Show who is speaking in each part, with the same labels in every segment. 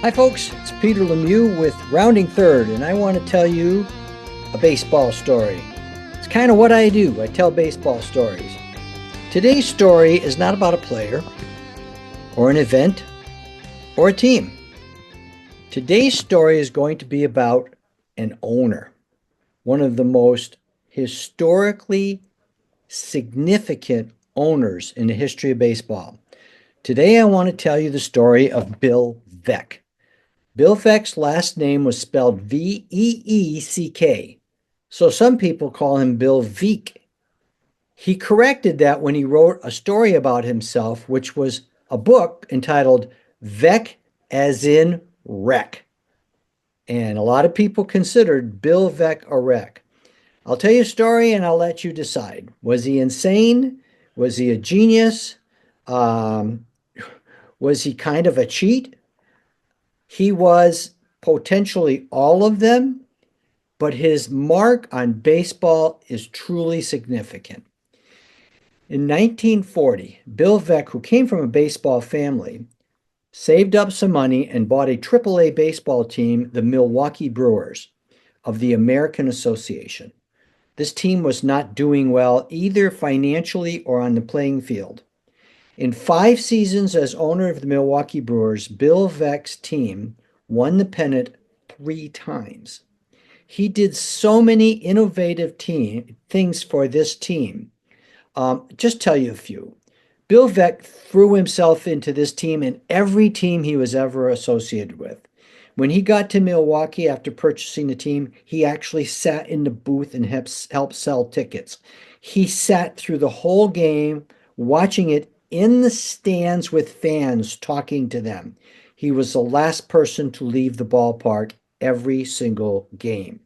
Speaker 1: Hi, folks. It's Peter Lemieux with Rounding Third, and I want to tell you a baseball story. It's kind of what I do. I tell baseball stories. Today's story is not about a player or an event or a team. Today's story is going to be about an owner, one of the most historically significant owners in the history of baseball. Today, I want to tell you the story of Bill Veeck. Bill Veeck's last name was spelled Veeck, so some people call him Bill Veeck. He corrected that when he wrote a story about himself, which was a book entitled Veeck as in Wreck. And a lot of people considered Bill Veeck a wreck. I'll tell you a story and I'll let you decide. Was he insane? Was he a genius? Was he kind of a cheat? He was potentially all of them, but his mark on baseball is truly significant. In 1940, Bill Veeck, who came from a baseball family, saved up some money and bought a AAA baseball team, the Milwaukee Brewers of the American Association. This team was not doing well either financially or on the playing field. In 5 seasons as owner of the Milwaukee Brewers, Bill Veeck's team won the pennant 3 times. He did so many innovative things for this team. Just tell you a few. Bill Veeck threw himself into this team and every team he was ever associated with. When he got to Milwaukee after purchasing the team, he actually sat in the booth and helped sell tickets. He sat through the whole game, watching it in the stands with fans, talking to them. He was the last person to leave the ballpark every single game.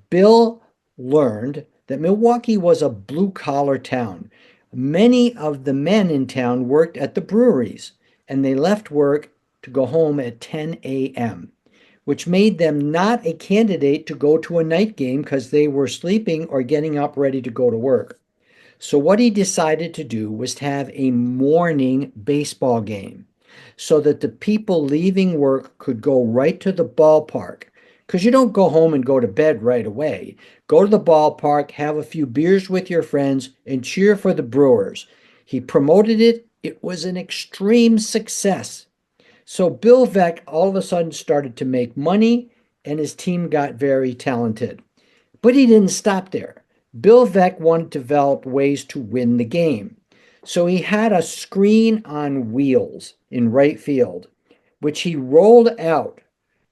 Speaker 1: Bill learned that Milwaukee was a blue-collar town. Many of the men in town worked at the breweries, and they left work to go home at 10 a.m., which made them not a candidate to go to a night game because they were sleeping or getting up ready to go to work. So what he decided to do was to have a morning baseball game so that the people leaving work could go right to the ballpark. Because you don't go home and go to bed right away. Go to the ballpark, have a few beers with your friends, and cheer for the Brewers. He promoted it. It was an extreme success. So Bill Veeck all of a sudden started to make money, and his team got very talented. But he didn't stop there. Bill Veeck wanted to develop ways to win the game. So he had a screen on wheels in right field, which he rolled out.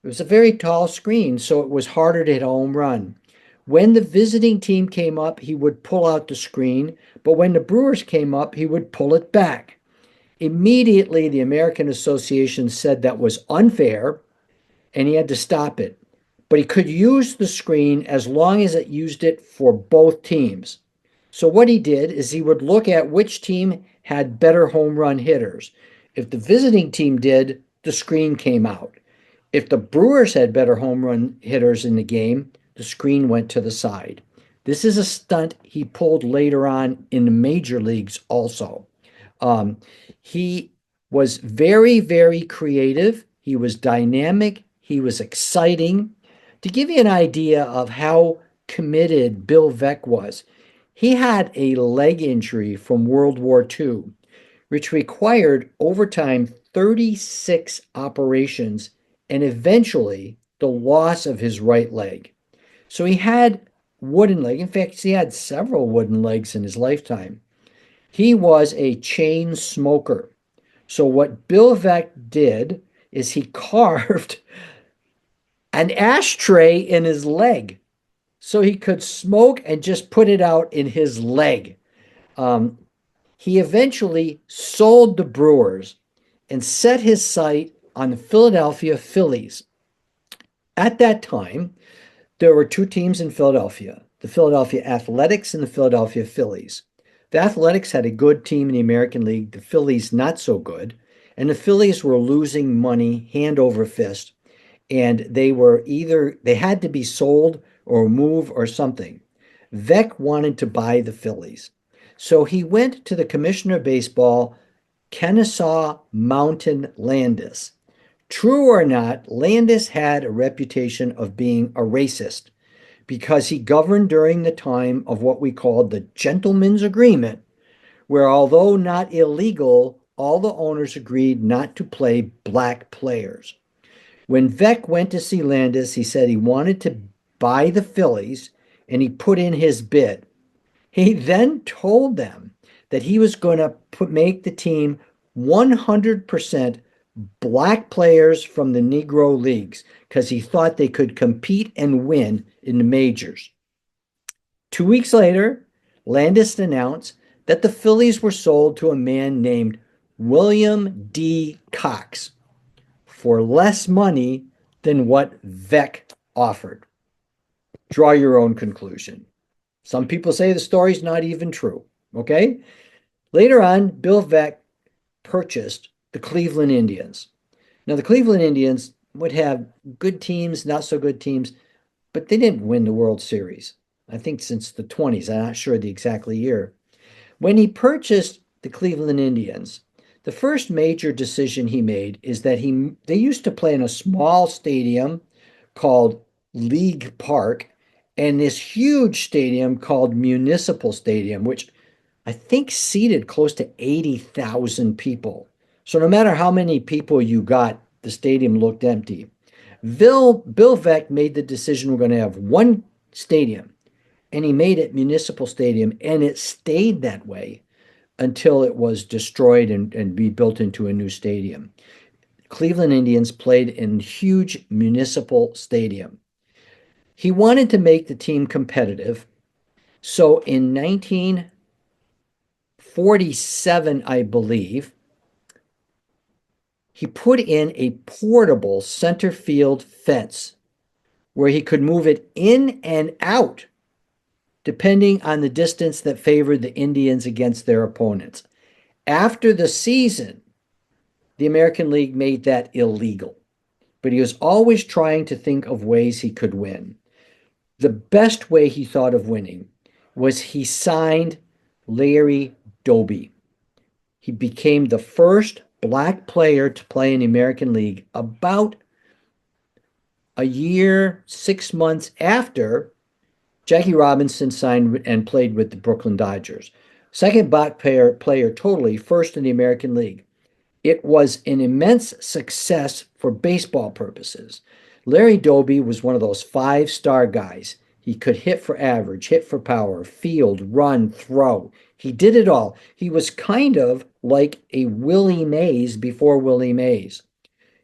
Speaker 1: It was a very tall screen, so it was harder to hit a home run. When the visiting team came up, he would pull out the screen, but when the Brewers came up, he would pull it back. Immediately, the American Association said that was unfair, and he had to stop it. But he could use the screen as long as it used it for both teams. So what he did is he would look at which team had better home run hitters. If the visiting team did, the screen came out. If the Brewers had better home run hitters in the game, the screen went to the side. This is a stunt he pulled later on in the major leagues also. He was very, very creative. He was dynamic. He was exciting. To give you an idea of how committed Bill Veeck was, he had a leg injury from World War II, which required over time 36 operations and eventually the loss of his right leg. So he had wooden leg. In fact, he had several wooden legs in his lifetime. He was a chain smoker. So what Bill Veeck did is he carved an ashtray in his leg so he could smoke and just put it out in his leg. He eventually sold the Brewers and set his sight on the Philadelphia Phillies. At that time, there were 2 teams in Philadelphia, the Philadelphia Athletics and the Philadelphia Phillies. The Athletics had a good team in the American League, the Phillies not so good, and the Phillies were losing money hand over fist, and they had to be sold or move or something. Veeck wanted to buy the Phillies. So he went to the commissioner of baseball, Kennesaw Mountain Landis, True or not, Landis had a reputation of being a racist because he governed during the time of what we called the Gentleman's Agreement, where although not illegal, all the owners agreed not to play black players. When Veeck went to see Landis, he said he wanted to buy the Phillies and he put in his bid. He then told them that he was going to make the team 100% black players from the Negro leagues because he thought they could compete and win in the majors. 2 weeks later, Landis announced that the Phillies were sold to a man named William D. Cox for less money than what Veeck offered. Draw your own conclusion. Some people say the story's not even true. Okay? Later on, Bill Veeck purchased the Cleveland Indians. Now, the Cleveland Indians would have good teams, not so good teams, but they didn't win the World Series. I think since the 20s. I'm not sure the exact year. When he purchased the Cleveland Indians, the first major decision he made is that they used to play in a small stadium called League Park and this huge stadium called Municipal Stadium, which I think seated close to 80,000 people. So no matter how many people you got, the stadium looked empty. Bill Veeck made the decision we're going to have one stadium, and he made it Municipal Stadium, and it stayed that way until it was destroyed and rebuilt into a new stadium. Cleveland Indians played in huge Municipal Stadium. He wanted to make the team competitive, so in 1947, I believe, he put in a portable center field fence where he could move it in and out depending on the distance that favored the Indians against their opponents. After the season, the American League made that illegal, but he was always trying to think of ways he could win. The best way he thought of winning was he signed Larry Doby. He became the first black player to play in the American League about a year, 6 months after Jackie Robinson signed and played with the Brooklyn Dodgers. Second black player totally, first in the American League. It was an immense success for baseball purposes. Larry Doby was one of those five-star guys. He could hit for average, hit for power, field, run, throw. He did it all. He was kind of like a Willie Mays before Willie Mays.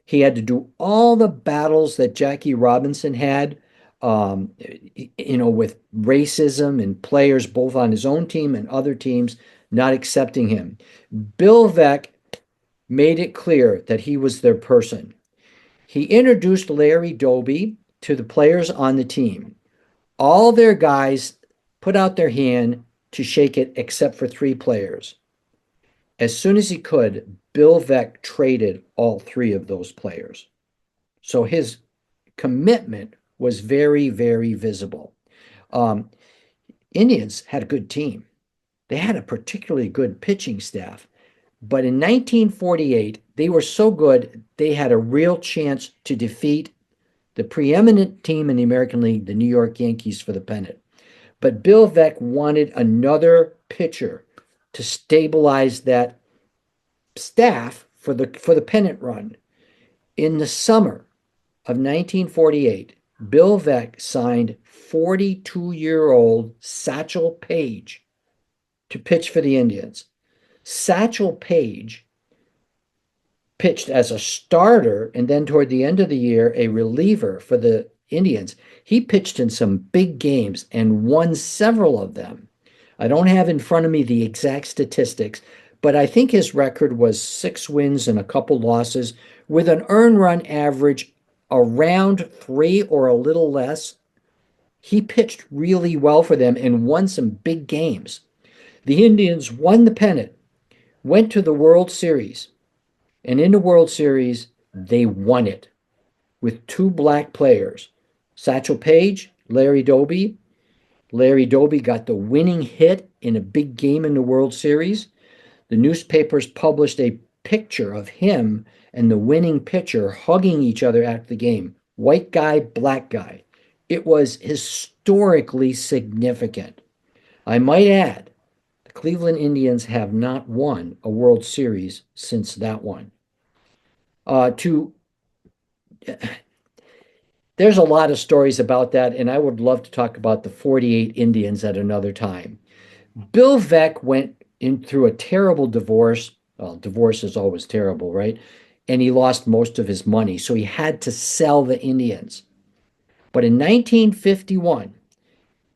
Speaker 1: He had to do all the battles that Jackie Robinson had, with racism and players both on his own team and other teams not accepting him. Bill Veeck made it clear that he was their person. He introduced Larry Doby to the players on the team. All their guys put out their hand to shake it except for 3 players. As soon as he could, Bill Veeck traded all 3 of those players. So his commitment was very, very visible. Indians had a good team. They had a particularly good pitching staff. But in 1948, they were so good, they had a real chance to defeat the preeminent team in the American League, the New York Yankees, for the pennant. But Bill Veeck wanted another pitcher to stabilize that staff for the pennant run. In the summer of 1948, Bill Veeck signed 42-year-old Satchel Paige to pitch for the Indians. Satchel Paige pitched as a starter and then toward the end of the year a reliever for the Indians. He pitched in some big games and won several of them. I don't have in front of me the exact statistics, but I think his record was 6 wins and a couple losses with an earned run average around 3 or a little less. He pitched really well for them and won some big games. The Indians won the pennant, went to the World Series, and in the World Series, they won it with 2 black players, Satchel Paige, Larry Doby. Larry Doby got the winning hit in a big game in the World Series. The newspapers published a picture of him and the winning pitcher hugging each other after the game. White guy, black guy. It was historically significant. I might add, the Cleveland Indians have not won a World Series since that one. To There's a lot of stories about that, and I would love to talk about the 48 Indians at another time. Bill Veeck went in through a terrible divorce. Well, divorce is always terrible, right? And he lost most of his money, so he had to sell the Indians. But in 1951,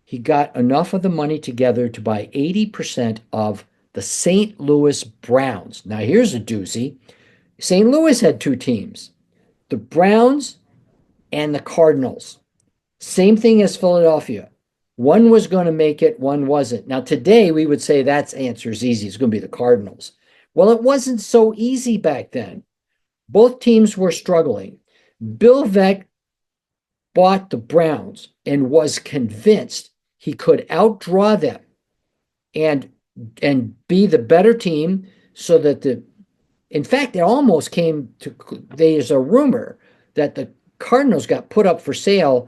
Speaker 1: he got enough of the money together to buy 80% of the St. Louis Browns. Now, here's a doozy. St. Louis had two teams, the Browns and the Cardinals. Same thing as Philadelphia. One was going to make it, one wasn't. Now, today we would say that's answer is easy. It's going to be the Cardinals. Well, it wasn't so easy back then. Both teams were struggling. Bill Veeck bought the Browns and was convinced he could outdraw them and be the better team so that in fact, it almost came to, there's a rumor that the Cardinals got put up for sale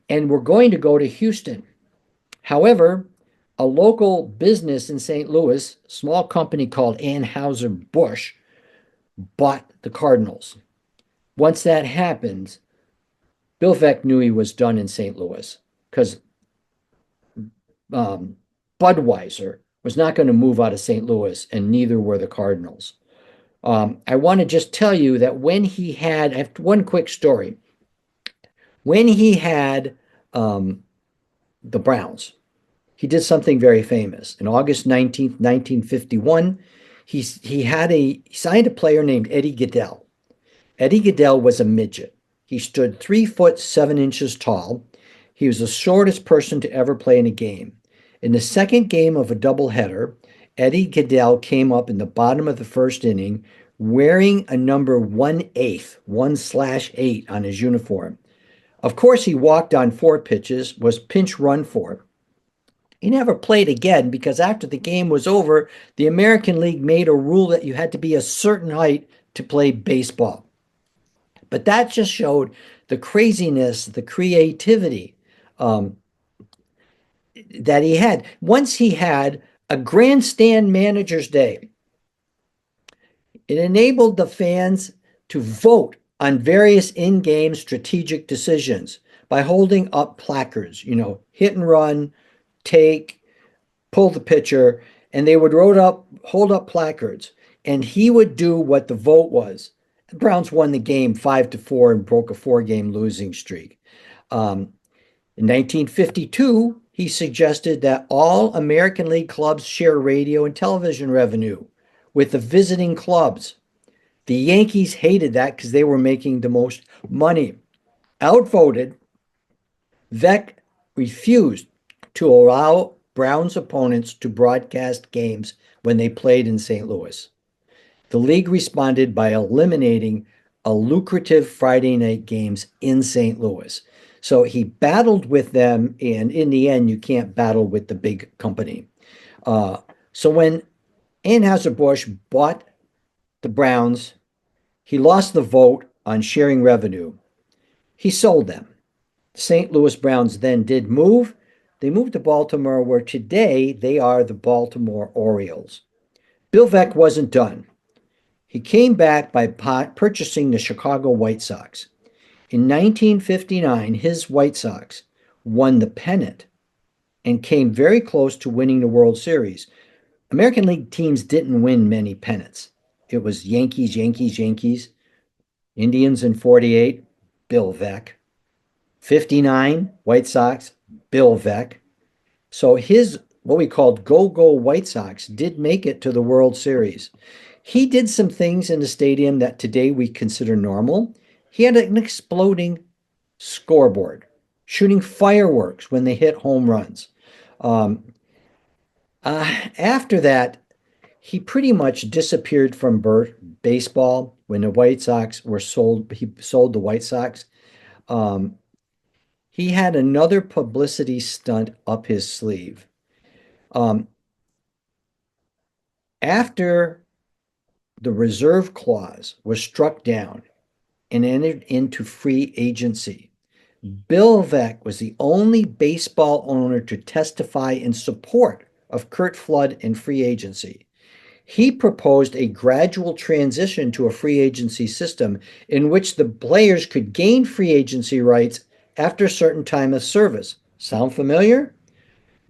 Speaker 1: and were going to go to Houston. However, a local business in St. Louis, a small company called Anheuser-Busch, bought the Cardinals. Once that happened, Bill Veeck knew he was done in St. Louis because Budweiser was not going to move out of St. Louis, and neither were the Cardinals. I want to just tell you that when he had, I have one quick story. When he had the Browns, he did something very famous. In August 19th, 1951, he signed a player named Eddie Gaedel. Eddie Gaedel was a midget. He stood 3 foot 7 inches tall. He was the shortest person to ever play in a game. In the second game of a doubleheader, Eddie Gaedel came up in the bottom of the first inning wearing a number 1/8, 1/8 on his uniform. Of course, he walked on 4 pitches, was pinch run for. He never played again because after the game was over, the American League made a rule that you had to be a certain height to play baseball. But that just showed the craziness, the creativity that he had. Once he had a grandstand manager's day. It enabled the fans to vote on various in-game strategic decisions by holding up placards, hit and run, take, pull the pitcher, and they would hold up placards, and he would do what the vote was. The Browns won the game 5-4 and broke a 4-game losing streak. In 1952, he suggested that all American League clubs share radio and television revenue with the visiting clubs. The Yankees hated that because they were making the most money. Outvoted, Veeck refused to allow Browns opponents to broadcast games when they played in St. Louis. The league responded by eliminating a lucrative Friday night games in St. Louis. So he battled with them, and in the end, you can't battle with the big company. So when Anheuser-Busch bought the Browns, he lost the vote on sharing revenue. He sold them. The St. Louis Browns then did move. They moved to Baltimore, where today they are the Baltimore Orioles. Bill Veeck wasn't done. He came back by purchasing the Chicago White Sox. In 1959, his White Sox won the pennant and came very close to winning the World Series. American League teams didn't win many pennants. It was Yankees, Yankees, Yankees. Indians in 48, Bill Veeck. 59, White Sox, Bill Veeck. So his, what we called Go-Go White Sox, did make it to the World Series. He did some things in the stadium that today we consider normal. He had an exploding scoreboard, shooting fireworks when they hit home runs. After that, he pretty much disappeared from baseball when the White Sox were sold. He sold the White Sox. He had another publicity stunt up his sleeve. After the reserve clause was struck down and entered into free agency. Bill Veeck was the only baseball owner to testify in support of Curt Flood in free agency. He proposed a gradual transition to a free agency system in which the players could gain free agency rights after a certain time of service. Sound familiar?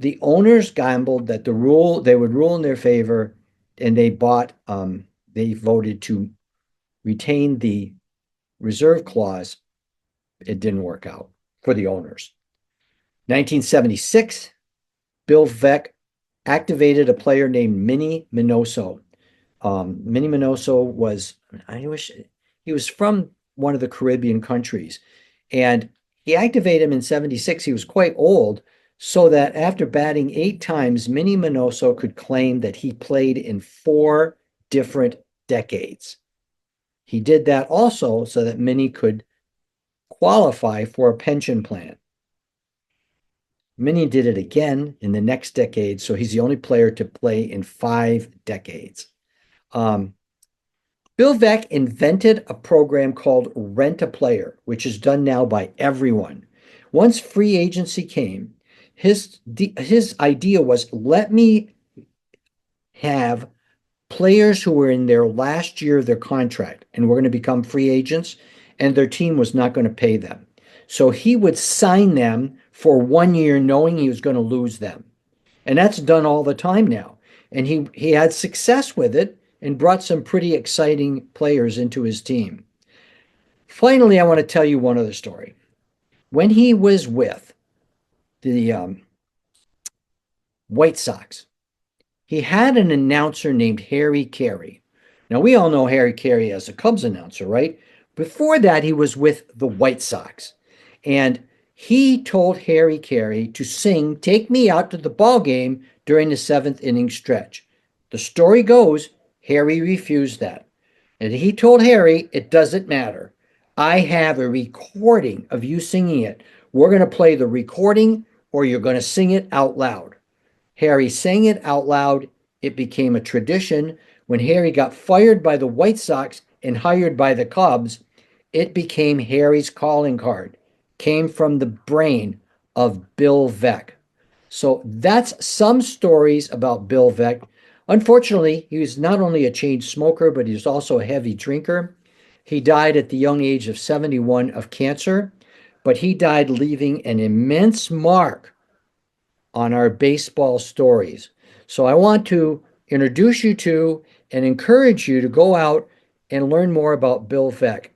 Speaker 1: The owners gambled that they would rule in their favor, and they voted to retain the reserve clause. It didn't work out for the owners. 1976, Bill Veeck activated a player named Minnie Minoso. Minnie Minoso he was from one of the Caribbean countries, and he activated him in 76. He was quite old, so that after batting 8 times, Minnie Minoso could claim that he played in 4 different decades. He did that also so that Minnie could qualify for a pension plan. Minnie did it again in the next decade, so he's the only player to play in 5 decades. Bill Veeck invented a program called Rent a Player, which is done now by everyone. Once free agency came, his idea was, let me have players who were in their last year of their contract and were going to become free agents, and their team was not going to pay them. So he would sign them for 1 year knowing he was going to lose them. And that's done all the time now. And he had success with it and brought some pretty exciting players into his team. Finally, I want to tell you one other story. When he was with the White Sox, he had an announcer named Harry Carey. Now, we all know Harry Carey as a Cubs announcer, right? Before that, he was with the White Sox. And he told Harry Carey to sing "Take Me Out to the Ball Game" during the 7th inning stretch. The story goes, Harry refused that. And he told Harry, it doesn't matter. I have a recording of you singing it. We're going to play the recording, or you're going to sing it out loud. Harry sang it out loud. It became a tradition. When Harry got fired by the White Sox and hired by the Cubs, it became Harry's calling card. Came from the brain of Bill Veeck. So that's some stories about Bill Veeck. Unfortunately, he was not only a chain smoker, but he was also a heavy drinker. He died at the young age of 71 of cancer, but he died leaving an immense mark on our baseball stories. So I want to introduce you to and encourage you to go out and learn more about Bill Veeck.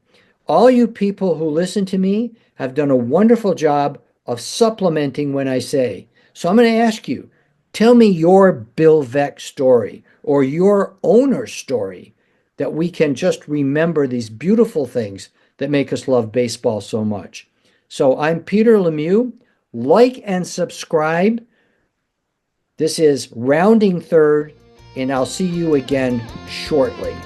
Speaker 1: All you people who listen to me have done a wonderful job of supplementing when I say. So I'm going to ask you, tell me your Bill Veeck story or your owner's story, that we can just remember these beautiful things that make us love baseball so much. So I'm Peter Lemieux. Like and subscribe. This is Rounding Third, and I'll see you again shortly.